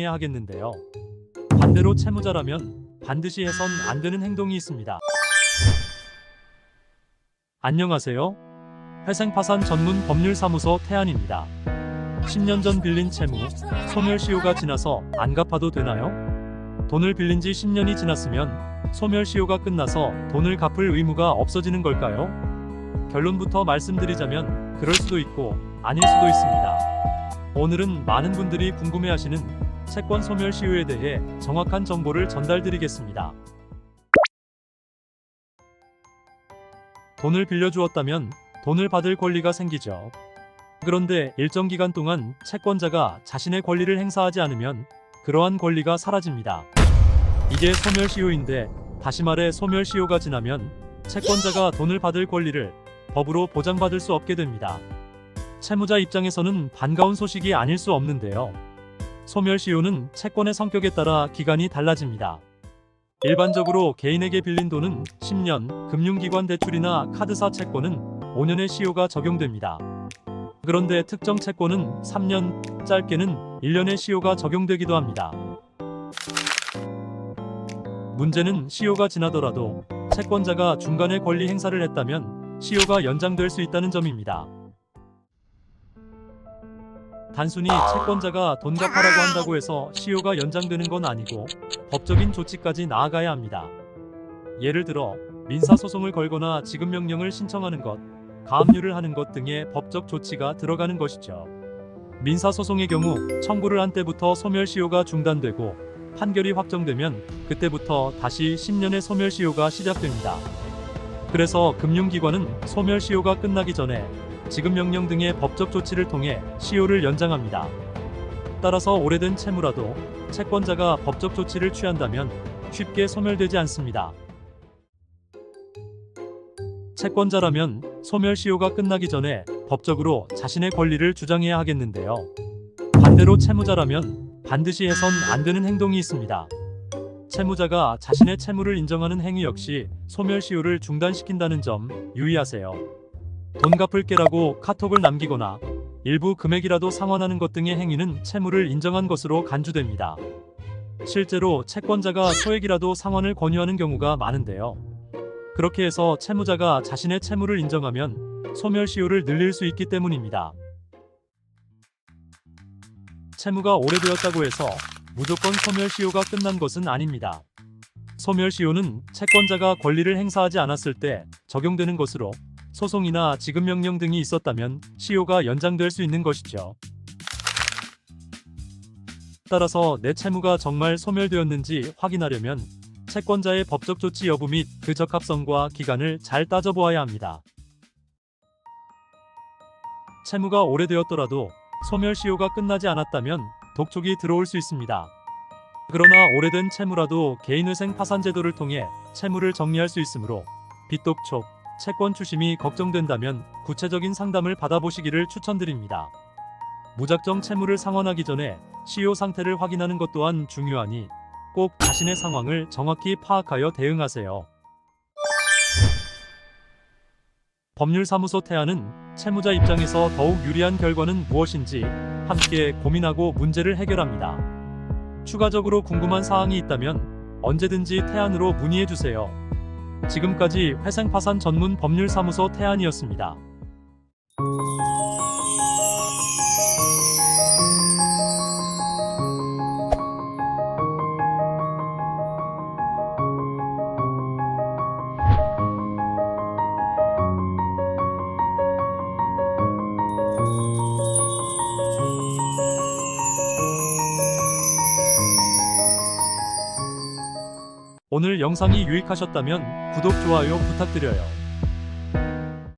해야 하겠는데요. 반대로 채무자라면 반드시 해선 안 되는 행동이 있습니다. 안녕하세요. 회생파산 전문 법률사무소 태안입니다. 10년 전 빌린 채무, 소멸시효가 지나서 안 갚아도 되나요? 돈을 빌린 지 10년이 지났으면 소멸시효가 끝나서 돈을 갚을 의무가 없어지는 걸까요? 결론부터 말씀드리자면 그럴 수도 있고 아닐 수도 있습니다. 오늘은 많은 분들이 궁금해하시는 채권 소멸시효에 대해 정확한 정보를 전달드리겠습니다. 돈을 빌려주었다면 돈을 받을 권리가 생기죠. 그런데 일정 기간 동안 채권자가 자신의 권리를 행사하지 않으면 그러한 권리가 사라집니다. 이게 소멸시효인데, 다시 말해 소멸시효가 지나면 채권자가 돈을 받을 권리를 법으로 보장받을 수 없게 됩니다. 채무자 입장에서는 반가운 소식이 아닐 수 없는데요. 소멸시효는 채권의 성격에 따라 기간이 달라집니다. 일반적으로 개인에게 빌린 돈은 10년, 금융기관 대출이나 카드사 채권은 5년의 시효가 적용됩니다. 그런데 특정 채권은 3년, 짧게는 1년의 시효가 적용되기도 합니다. 문제는 시효가 지나더라도 채권자가 중간에 권리 행사를 했다면 시효가 연장될 수 있다는 점입니다. 단순히 채권자가 돈 갚아라고 한다고 해서 시효가 연장되는 건 아니고 법적인 조치까지 나아가야 합니다. 예를 들어 민사소송을 걸거나 지급명령을 신청하는 것, 가압류를 하는 것 등의 법적 조치가 들어가는 것이죠. 민사소송의 경우 청구를 한 때부터 소멸시효가 중단되고 판결이 확정되면 그때부터 다시 10년의 소멸시효가 시작됩니다. 그래서 금융기관은 소멸시효가 끝나기 전에 지급명령 등의 법적 조치를 통해 시효를 연장합니다. 따라서 오래된 채무라도 채권자가 법적 조치를 취한다면 쉽게 소멸되지 않습니다. 채권자라면 소멸시효가 끝나기 전에 법적으로 자신의 권리를 주장해야 하겠는데요. 반대로 채무자라면 반드시 해선 안 되는 행동이 있습니다. 채무자가 자신의 채무를 인정하는 행위 역시 소멸시효를 중단시킨다는 점 유의하세요. 돈 갚을게라고 카톡을 남기거나 일부 금액이라도 상환하는 것 등의 행위는 채무를 인정한 것으로 간주됩니다. 실제로 채권자가 소액이라도 상환을 권유하는 경우가 많은데요. 그렇게 해서 채무자가 자신의 채무를 인정하면 소멸시효를 늘릴 수 있기 때문입니다. 채무가 오래되었다고 해서 무조건 소멸시효가 끝난 것은 아닙니다. 소멸시효는 채권자가 권리를 행사하지 않았을 때 적용되는 것으로 소송이나 지급명령 등이 있었다면 시효가 연장될 수 있는 것이죠. 따라서 내 채무가 정말 소멸되었는지 확인하려면 채권자의 법적 조치 여부 및 그 적합성과 기간을 잘 따져보아야 합니다. 채무가 오래되었더라도 소멸시효가 끝나지 않았다면 독촉이 들어올 수 있습니다. 그러나 오래된 채무라도 개인회생 파산 제도를 통해 채무를 정리할 수 있으므로 빚독촉, 채권 추심이 걱정된다면 구체적인 상담을 받아보시기를 추천드립니다. 무작정 채무를 상환하기 전에 시효 상태를 확인하는 것 또한 중요하니 꼭 자신의 상황을 정확히 파악하여 대응하세요. 법률사무소 태안은 채무자 입장에서 더욱 유리한 결과는 무엇인지 함께 고민하고 문제를 해결합니다. 추가적으로 궁금한 사항이 있다면 언제든지 태안으로 문의해주세요. 지금까지 회생파산 전문 법률사무소 태안이었습니다. 오늘 영상이 유익하셨다면 구독, 좋아요 부탁드려요.